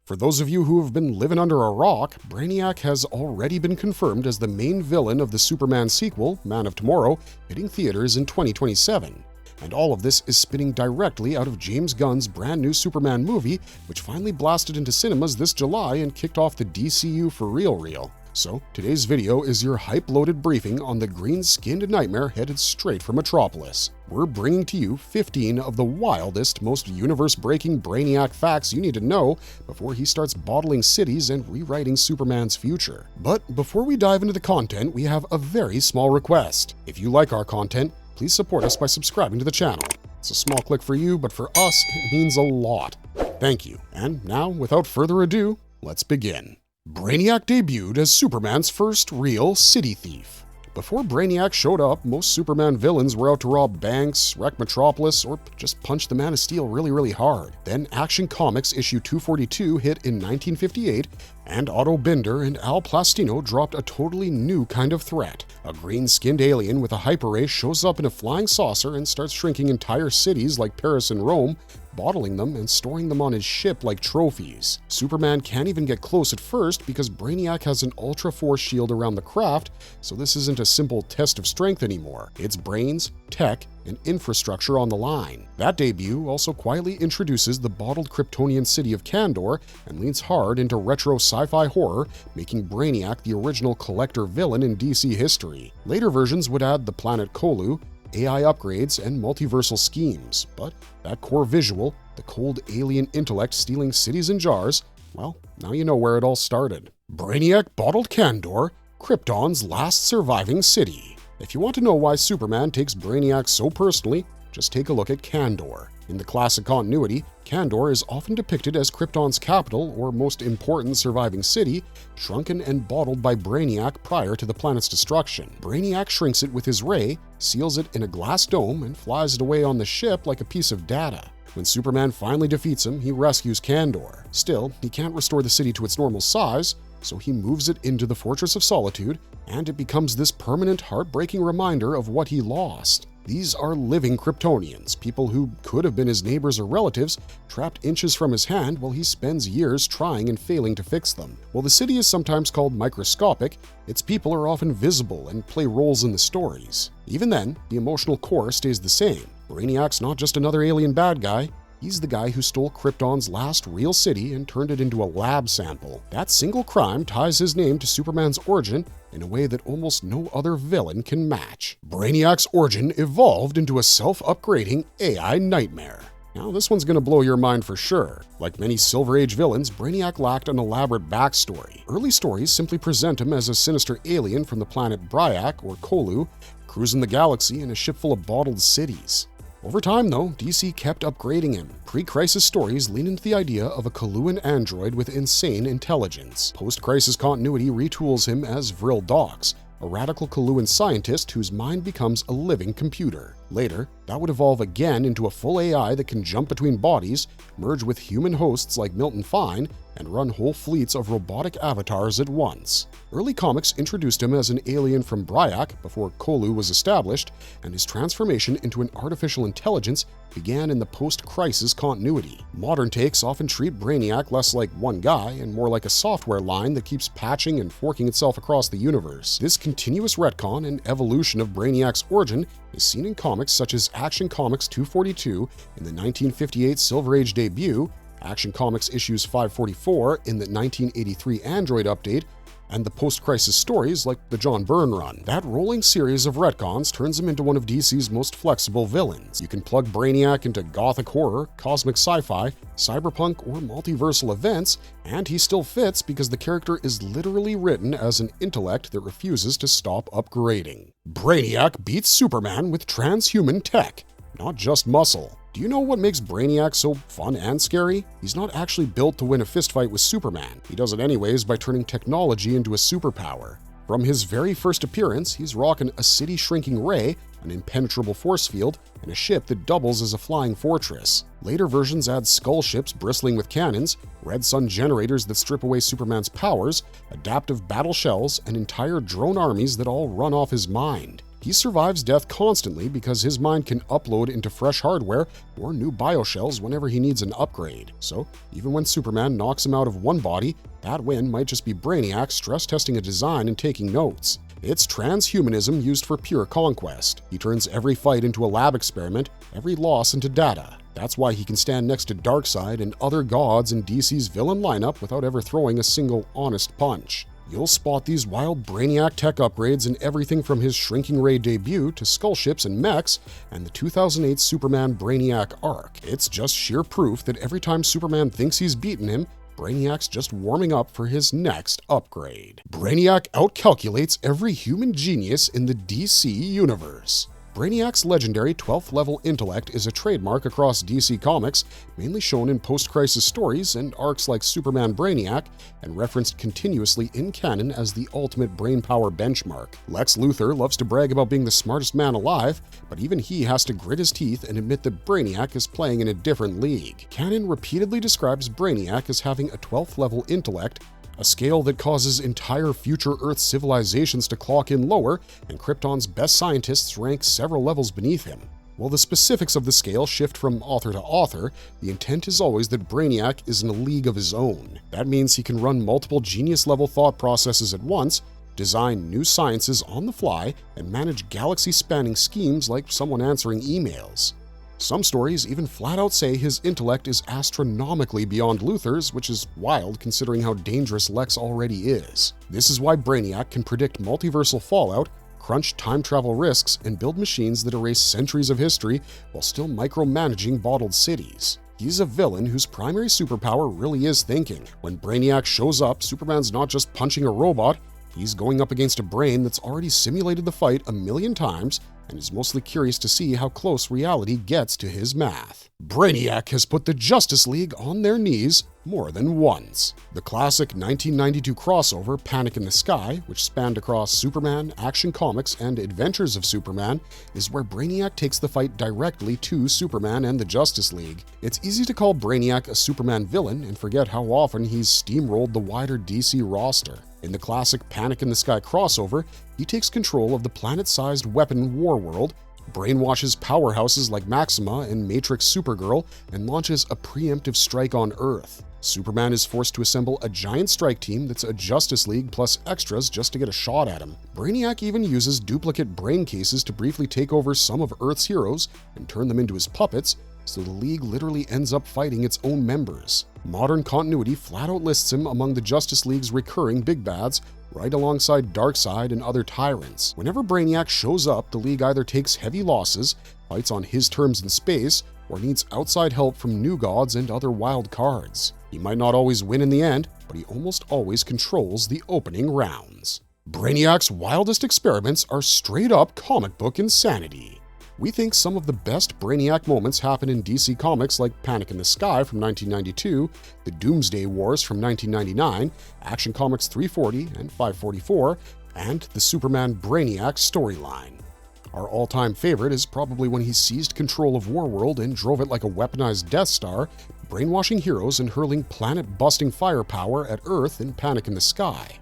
For those of you who have been living under a rock, Brainiac has already been confirmed as the main villain of the Superman sequel, Man of Tomorrow, hitting theaters in 2027. And all of this is spinning directly out of James Gunn's brand new Superman movie, which finally blasted into cinemas this July and kicked off the DCU for real. So, today's video is your hype-loaded briefing on the green-skinned nightmare headed straight for Metropolis. We're bringing to you 15 of the wildest, most universe-breaking Brainiac facts you need to know before he starts bottling cities and rewriting Superman's future. But before we dive into the content, we have a very small request. If you like our content, please support us by subscribing to the channel. It's a small click for you, but for us, it means a lot. Thank you. And now, without further ado, let's begin. Brainiac debuted as Superman's first real city thief. Before Brainiac showed up, most Superman villains were out to rob banks, wreck Metropolis, or just punch the Man of Steel really hard. Then Action Comics issue 242 hit in 1958, and Otto Binder and Al Plastino dropped a totally new kind of threat. A green-skinned alien with a hyperray shows up in a flying saucer and starts shrinking entire cities like Paris and Rome, bottling them and storing them on his ship like trophies. Superman can't even get close at first because Brainiac has an ultra-force shield around the craft, so this isn't a simple test of strength anymore. It's brains, tech, and infrastructure on the line. That debut also quietly introduces the bottled Kryptonian city of Kandor and leans hard into retro sci-fi horror, making Brainiac the original collector villain in DC history. Later versions would add the planet Kolu, AI upgrades, and multiversal schemes, but that core visual, the cold alien intellect stealing cities and jars, well, now you know where it all started. Brainiac bottled Kandor, Krypton's last surviving city. If you want to know why Superman takes Brainiac so personally, just take a look at Kandor. In the classic continuity, Kandor is often depicted as Krypton's capital or most important surviving city, shrunken and bottled by Brainiac prior to the planet's destruction. Brainiac shrinks it with his ray, seals it in a glass dome, and flies it away on the ship like a piece of data. When Superman finally defeats him, he rescues Kandor. Still, he can't restore the city to its normal size, so he moves it into the Fortress of Solitude, and it becomes this permanent, heartbreaking reminder of what he lost. These are living Kryptonians, people who could have been his neighbors or relatives, trapped inches from his hand while he spends years trying and failing to fix them. While the city is sometimes called microscopic, its people are often visible and play roles in the stories. Even then, the emotional core stays the same. Brainiac's not just another alien bad guy. He's the guy who stole Krypton's last real city and turned it into a lab sample. That single crime ties his name to Superman's origin in a way that almost no other villain can match. Brainiac's origin evolved into a self-upgrading AI nightmare. Now, this one's gonna blow your mind for sure. Like many Silver Age villains, Brainiac lacked an elaborate backstory. Early stories simply present him as a sinister alien from the planet Brainiac, or Kolu, cruising the galaxy in a ship full of bottled cities. Over time, though, DC kept upgrading him. Pre-Crisis stories lean into the idea of a Koluan android with insane intelligence. Post-Crisis continuity retools him as Vril Dox, a radical Koluan scientist whose mind becomes a living computer. Later, that would evolve again into a full AI that can jump between bodies, merge with human hosts like Milton Fine, and run whole fleets of robotic avatars at once. Early comics introduced him as an alien from Brainiac before Kolu was established, and his transformation into an artificial intelligence began in the post-Crisis continuity. Modern takes often treat Brainiac less like one guy and more like a software line that keeps patching and forking itself across the universe. This continuous retcon and evolution of Brainiac's origin is seen in comics such as Action Comics 242 in the 1958 Silver Age debut, Action Comics issues 544 in the 1983 Android update, and the post-crisis stories like the John Byrne run. That rolling series of retcons turns him into one of DC's most flexible villains. You can plug Brainiac into gothic horror, cosmic sci-fi, cyberpunk, or multiversal events, and he still fits because the character is literally written as an intellect that refuses to stop upgrading. Brainiac beats Superman with transhuman tech, not just muscle. Do you know what makes Brainiac so fun and scary? He's not actually built to win a fistfight with Superman. He does it anyways by turning technology into a superpower. From his very first appearance, he's rocking a city-shrinking ray, an impenetrable force field, and a ship that doubles as a flying fortress. Later versions add skull ships bristling with cannons, red sun generators that strip away Superman's powers, adaptive battle shells, and entire drone armies that all run off his mind. He survives death constantly because his mind can upload into fresh hardware or new bioshells whenever he needs an upgrade. So even when Superman knocks him out of one body, that win might just be Brainiac stress testing a design and taking notes. It's transhumanism used for pure conquest. He turns every fight into a lab experiment, every loss into data. That's why he can stand next to Darkseid and other gods in DC's villain lineup without ever throwing a single honest punch. You'll spot these wild Brainiac tech upgrades in everything from his Shrinking Ray debut to skull ships and mechs and the 2008 Superman Brainiac arc. It's just sheer proof that every time Superman thinks he's beaten him, Brainiac's just warming up for his next upgrade. Brainiac outcalculates every human genius in the DC universe. Brainiac's legendary 12th level intellect is a trademark across DC Comics, mainly shown in post-crisis stories and arcs like Superman Brainiac, and referenced continuously in canon as the ultimate brainpower benchmark. Lex Luthor loves to brag about being the smartest man alive, but even he has to grit his teeth and admit that Brainiac is playing in a different league. Canon repeatedly describes Brainiac as having a 12th level intellect, a scale that causes entire future Earth civilizations to clock in lower, and Krypton's best scientists rank several levels beneath him. While the specifics of the scale shift from author to author, the intent is always that Brainiac is in a league of his own. That means he can run multiple genius-level thought processes at once, design new sciences on the fly, and manage galaxy-spanning schemes like someone answering emails. Some stories even flat out say his intellect is astronomically beyond Luthor's, which is wild considering how dangerous Lex already is. This is why Brainiac can predict multiversal fallout, crunch time travel risks, and build machines that erase centuries of history while still micromanaging bottled cities. He's a villain whose primary superpower really is thinking. When Brainiac shows up, Superman's not just punching a robot, he's going up against a brain that's already simulated the fight a million times and is mostly curious to see how close reality gets to his math. Brainiac has put the Justice League on their knees more than once. The classic 1992 crossover Panic in the Sky, which spanned across Superman, Action Comics, and Adventures of Superman, is where Brainiac takes the fight directly to Superman and the Justice League. It's easy to call Brainiac a Superman villain and forget how often he's steamrolled the wider DC roster. In the classic Panic in the Sky crossover, he takes control of the planet-sized weapon Warworld, brainwashes powerhouses like Maxima and Matrix Supergirl, and launches a preemptive strike on Earth. Superman is forced to assemble a giant strike team that's a Justice League plus extras just to get a shot at him. Brainiac even uses duplicate brain cases to briefly take over some of Earth's heroes and turn them into his puppets, so the League literally ends up fighting its own members. Modern continuity flat out lists him among the Justice League's recurring big bads, right alongside Darkseid and other tyrants. Whenever Brainiac shows up, the League either takes heavy losses, fights on his terms in space, or needs outside help from new gods and other wild cards. He might not always win in the end, but he almost always controls the opening rounds. Brainiac's wildest experiments are straight-up comic book insanity. We think some of the best Brainiac moments happen in DC Comics like Panic in the Sky from 1992, the Doomsday Wars from 1999, Action Comics 340 and 544, and the Superman Brainiac storyline. Our all-time favorite is probably when he seized control of Warworld and drove it like a weaponized Death Star, brainwashing heroes and hurling planet-busting firepower at Earth in Panic in the Sky.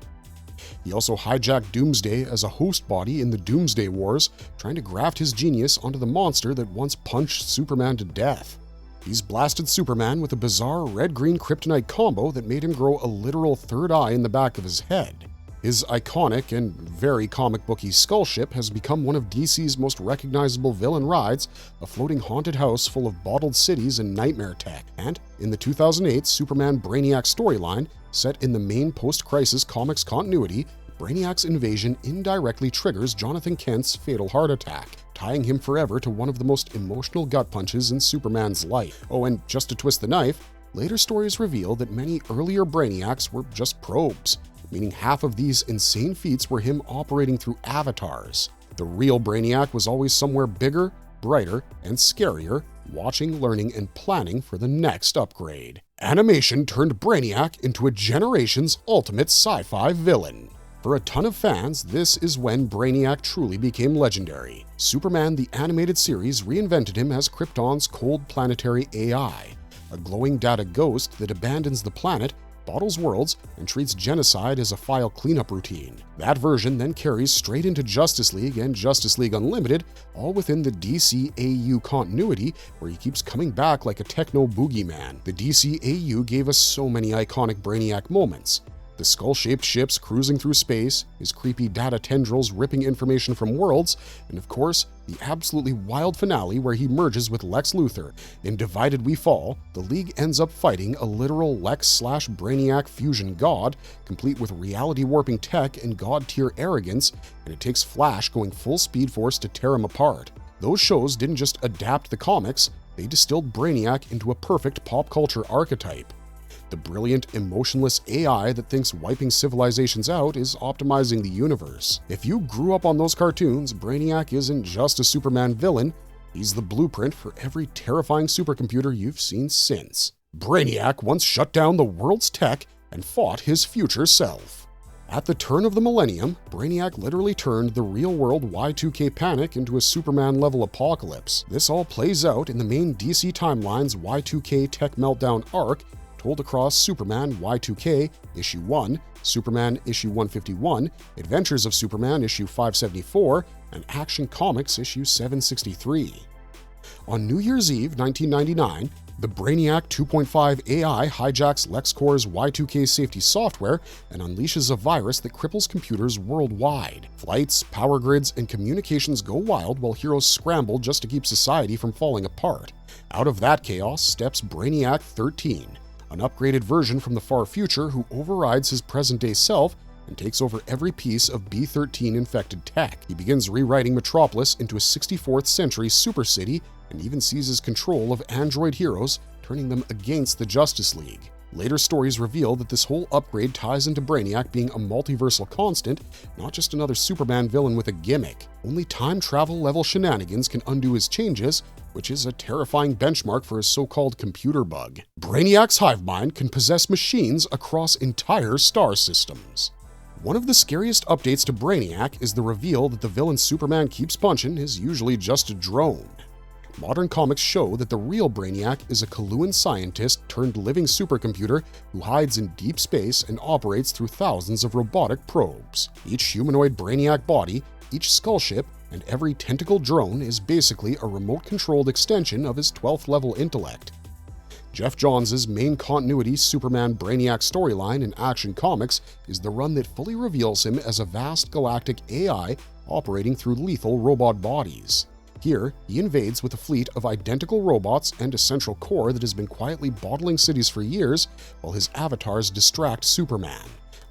He also hijacked Doomsday as a host body in the Doomsday Wars, trying to graft his genius onto the monster that once punched Superman to death. He's blasted Superman with a bizarre red-green kryptonite combo that made him grow a literal third eye in the back of his head. His iconic and very comic-booky skull ship has become one of DC's most recognizable villain rides, a floating haunted house full of bottled cities and nightmare tech. And in the 2008 Superman Brainiac storyline, set in the main post-crisis comics continuity, Brainiac's invasion indirectly triggers Jonathan Kent's fatal heart attack, tying him forever to one of the most emotional gut punches in Superman's life. Oh, and just to twist the knife, later stories reveal that many earlier Brainiacs were just probes, meaning half of these insane feats were him operating through avatars. The real Brainiac was always somewhere bigger, brighter, and scarier, watching, learning, and planning for the next upgrade. Animation turned Brainiac into a generation's ultimate sci-fi villain. For a ton of fans, this is when Brainiac truly became legendary. Superman the Animated Series reinvented him as Krypton's cold planetary AI, a glowing data ghost that abandons the planet bottles worlds, and treats genocide as a file cleanup routine. That version then carries straight into Justice League and Justice League Unlimited, all within the DCAU continuity, where he keeps coming back like a techno boogeyman. The DCAU gave us so many iconic Brainiac moments. The skull-shaped ships cruising through space, his creepy data tendrils ripping information from worlds, and of course, the absolutely wild finale where he merges with Lex Luthor. In Divided We Fall, the League ends up fighting a literal Lex/Brainiac fusion god, complete with reality-warping tech and god-tier arrogance, and it takes Flash going full Speed Force to tear him apart. Those shows didn't just adapt the comics, they distilled Brainiac into a perfect pop culture archetype. The brilliant, emotionless AI that thinks wiping civilizations out is optimizing the universe. If you grew up on those cartoons, Brainiac isn't just a Superman villain, he's the blueprint for every terrifying supercomputer you've seen since. Brainiac once shut down the world's tech and fought his future self. At the turn of the millennium, Brainiac literally turned the real-world Y2K panic into a Superman-level apocalypse. This all plays out in the main DC timeline's Y2K Tech Meltdown arc, told across Superman Y2K Issue 1, Superman Issue 151, Adventures of Superman Issue 574, and Action Comics Issue 763. On New Year's Eve 1999, the Brainiac 2.5 AI hijacks LexCorp's Y2K safety software and unleashes a virus that cripples computers worldwide. Flights, power grids, and communications go wild while heroes scramble just to keep society from falling apart. Out of that chaos steps Brainiac 13, an upgraded version from the far future who overrides his present-day self and takes over every piece of B-13 infected tech. He begins rewriting Metropolis into a 64th century super city and even seizes control of android heroes, turning them against the Justice League. Later stories reveal that this whole upgrade ties into Brainiac being a multiversal constant, not just another Superman villain with a gimmick. Only time travel-level shenanigans can undo his changes, which is a terrifying benchmark for his so-called computer bug. Brainiac's hive mind can possess machines across entire star systems. One of the scariest updates to Brainiac is the reveal that the villain Superman keeps punching is usually just a drone. Modern comics show that the real Brainiac is a Kaluan scientist turned living supercomputer who hides in deep space and operates through thousands of robotic probes. Each humanoid Brainiac body, each skull ship, and every tentacle drone is basically a remote-controlled extension of his 12th level intellect. Jeff Johns' main continuity Superman Brainiac storyline in Action Comics is the run that fully reveals him as a vast galactic AI operating through lethal robot bodies. Here, he invades with a fleet of identical robots and a central core that has been quietly bottling cities for years, while his avatars distract Superman.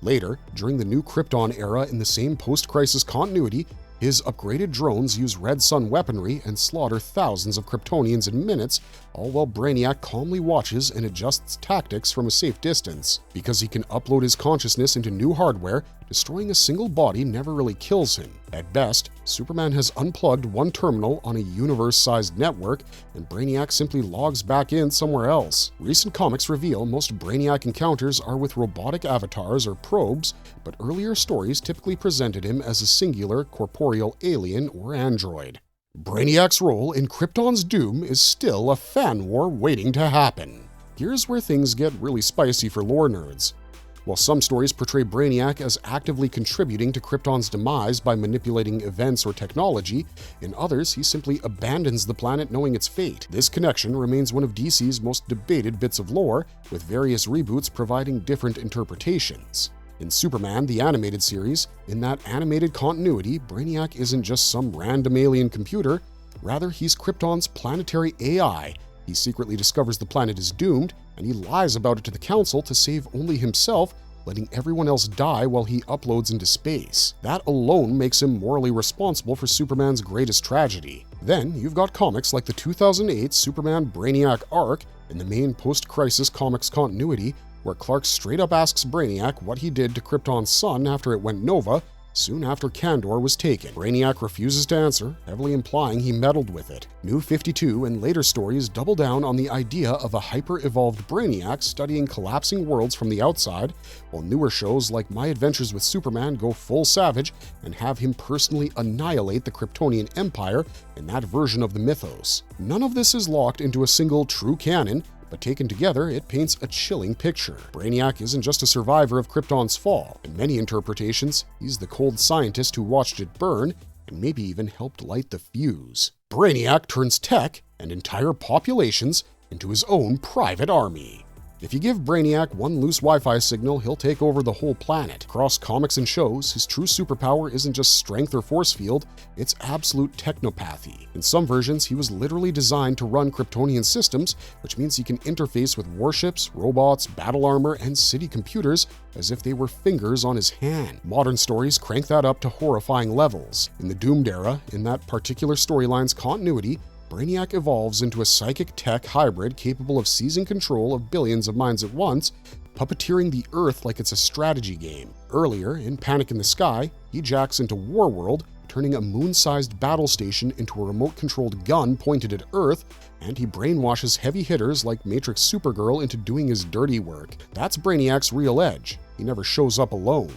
Later, during the new Krypton era in the same post-crisis continuity, his upgraded drones use Red Sun weaponry and slaughter thousands of Kryptonians in minutes, all while Brainiac calmly watches and adjusts tactics from a safe distance. Because he can upload his consciousness into new hardware, destroying a single body never really kills him. At best, Superman has unplugged one terminal on a universe-sized network, and Brainiac simply logs back in somewhere else. Recent comics reveal most Brainiac encounters are with robotic avatars or probes, but earlier stories typically presented him as a singular, corporeal alien or android. Brainiac's role in Krypton's doom is still a fan war waiting to happen. Here's where things get really spicy for lore nerds. While some stories portray Brainiac as actively contributing to Krypton's demise by manipulating events or technology, in others he simply abandons the planet knowing its fate. This connection remains one of DC's most debated bits of lore, with various reboots providing different interpretations. In Superman, the animated series, in that animated continuity, Brainiac isn't just some random alien computer, rather he's Krypton's planetary AI. He secretly discovers the planet is doomed, and he lies about it to the Council to save only himself, letting everyone else die while he uploads into space. That alone makes him morally responsible for Superman's greatest tragedy. Then you've got comics like the 2008 Superman Brainiac arc in the main post-crisis comics continuity, where Clark straight up asks Brainiac what he did to Krypton's sun after it went nova, soon after Kandor was taken. Brainiac refuses to answer, heavily implying he meddled with it. New 52 and later stories double down on the idea of a hyper-evolved Brainiac studying collapsing worlds from the outside, while newer shows like My Adventures with Superman go full savage and have him personally annihilate the Kryptonian Empire in that version of the mythos. None of this is locked into a single true canon, but taken together, it paints a chilling picture. Brainiac isn't just a survivor of Krypton's fall. In many interpretations, he's the cold scientist who watched it burn and maybe even helped light the fuse. Brainiac turns tech and entire populations into his own private army. If you give Brainiac one loose Wi-Fi signal, he'll take over the whole planet. Across comics and shows, his true superpower isn't just strength or force field, it's absolute technopathy. In some versions, he was literally designed to run Kryptonian systems, which means he can interface with warships, robots, battle armor, and city computers as if they were fingers on his hand. Modern stories crank that up to horrifying levels. In the Doomed era, in that particular storyline's continuity, Brainiac evolves into a psychic tech hybrid capable of seizing control of billions of minds at once, puppeteering the Earth like it's a strategy game. Earlier, in Panic in the Sky, he jacks into Warworld, turning a moon-sized battle station into a remote-controlled gun pointed at Earth, and he brainwashes heavy hitters like Matrix Supergirl into doing his dirty work. That's Brainiac's real edge. He never shows up alone.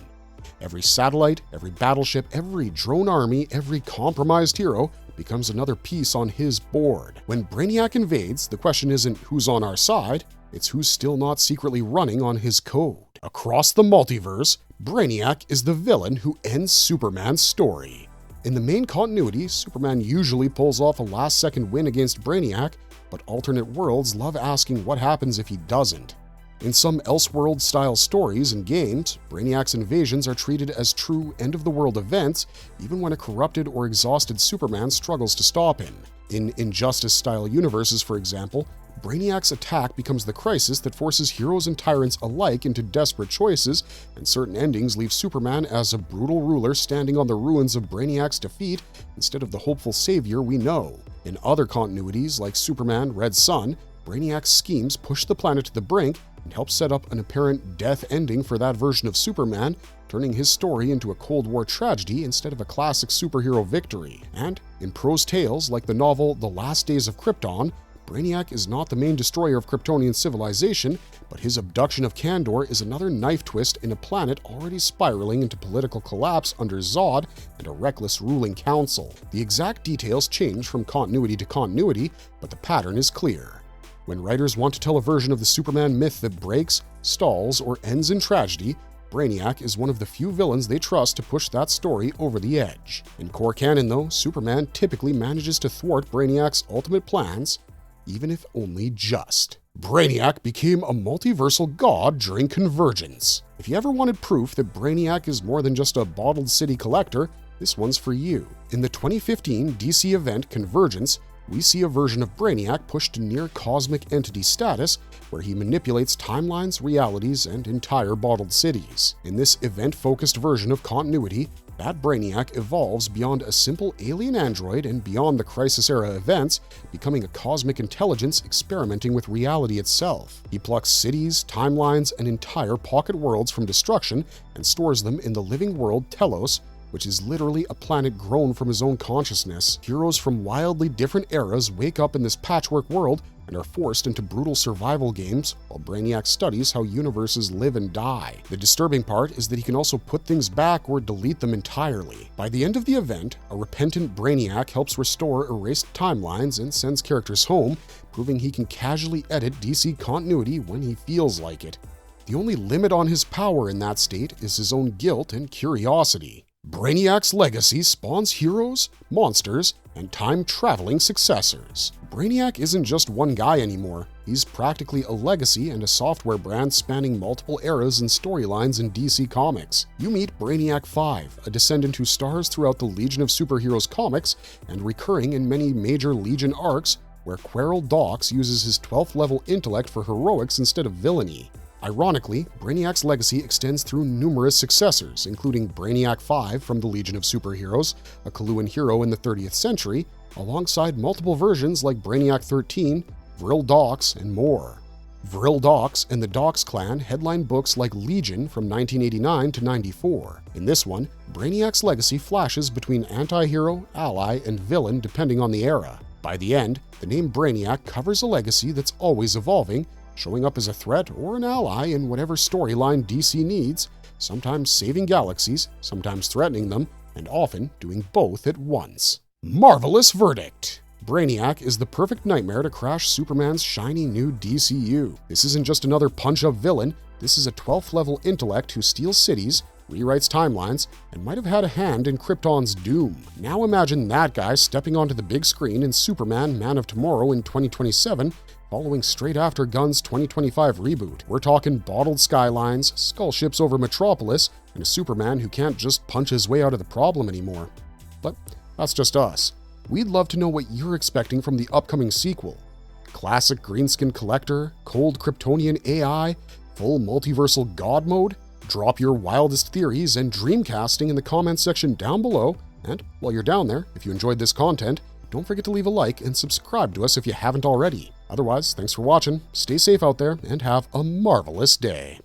Every satellite, every battleship, every drone army, every compromised hero becomes another piece on his board. When Brainiac invades, the question isn't who's on our side, it's who's still not secretly running on his code. Across the multiverse, Brainiac is the villain who ends Superman's story. In the main continuity, Superman usually pulls off a last-second win against Brainiac, but alternate worlds love asking what happens if he doesn't. In some Elseworld-style stories and games, Brainiac's invasions are treated as true end-of-the-world events, even when a corrupted or exhausted Superman struggles to stop him. In Injustice-style universes, for example, Brainiac's attack becomes the crisis that forces heroes and tyrants alike into desperate choices, and certain endings leave Superman as a brutal ruler standing on the ruins of Brainiac's defeat instead of the hopeful savior we know. In other continuities, like Superman Red Son, Brainiac's schemes push the planet to the brink and help set up an apparent death ending for that version of Superman, turning his story into a Cold War tragedy instead of a classic superhero victory. And in prose tales like the novel The Last Days of Krypton, Brainiac is not the main destroyer of Kryptonian civilization, but his abduction of Kandor is another knife twist in a planet already spiraling into political collapse under Zod and a reckless ruling council. The exact details change from continuity to continuity, but the pattern is clear. When writers want to tell a version of the Superman myth that breaks, stalls, or ends in tragedy, Brainiac is one of the few villains they trust to push that story over the edge. In core canon, though, Superman typically manages to thwart Brainiac's ultimate plans, even if only just. Brainiac became a multiversal god during Convergence. If you ever wanted proof that Brainiac is more than just a bottled city collector, this one's for you. In the 2015 DC event Convergence, we see a version of Brainiac pushed to near cosmic entity status, where he manipulates timelines, realities, and entire bottled cities. In this event-focused version of continuity, that Brainiac evolves beyond a simple alien android and beyond the Crisis-era events, becoming a cosmic intelligence experimenting with reality itself. He plucks cities, timelines, and entire pocket worlds from destruction and stores them in the living world Telos, which is literally a planet grown from his own consciousness. Heroes from wildly different eras wake up in this patchwork world and are forced into brutal survival games, while Brainiac studies how universes live and die. The disturbing part is that he can also put things back or delete them entirely. By the end of the event, a repentant Brainiac helps restore erased timelines and sends characters home, proving he can casually edit DC continuity when he feels like it. The only limit on his power in that state is his own guilt and curiosity. Brainiac's legacy spawns heroes, monsters, and time-traveling successors. Brainiac isn't just one guy anymore. He's practically a legacy and a software brand spanning multiple eras and storylines in DC Comics. You meet Brainiac 5, a descendant who stars throughout the Legion of Superheroes comics and recurring in many major Legion arcs, where Querl Dox uses his 12th level intellect for heroics instead of villainy. Ironically, Brainiac's legacy extends through numerous successors, including Brainiac 5 from the Legion of Superheroes, a Kaluan hero in the 30th century, alongside multiple versions like Brainiac 13, Vril Dox, and more. Vril Dox and the Dox clan headline books like Legion from 1989 to 94. In this one, Brainiac's legacy flashes between anti-hero, ally, and villain depending on the era. By the end, the name Brainiac covers a legacy that's always evolving, showing up as a threat or an ally in whatever storyline DC needs, sometimes saving galaxies, sometimes threatening them, and often doing both at once. Marvelous verdict! Brainiac is the perfect nightmare to crash Superman's shiny new DCU. This isn't just another punch-up villain, this is a 12th level intellect who steals cities, rewrites timelines, and might have had a hand in Krypton's doom. Now imagine that guy stepping onto the big screen in Superman Man of Tomorrow in 2027, following straight after Gunn's 2025 reboot. We're talking bottled skylines, skull ships over Metropolis, and a Superman who can't just punch his way out of the problem anymore. But that's just us. We'd love to know what you're expecting from the upcoming sequel. Classic greenskin collector, cold Kryptonian AI, full multiversal god mode? Drop your wildest theories and dreamcasting in the comments section down below, and while you're down there, if you enjoyed this content, don't forget to leave a like and subscribe to us if you haven't already. Otherwise, thanks for watching, stay safe out there, and have a marvelous day.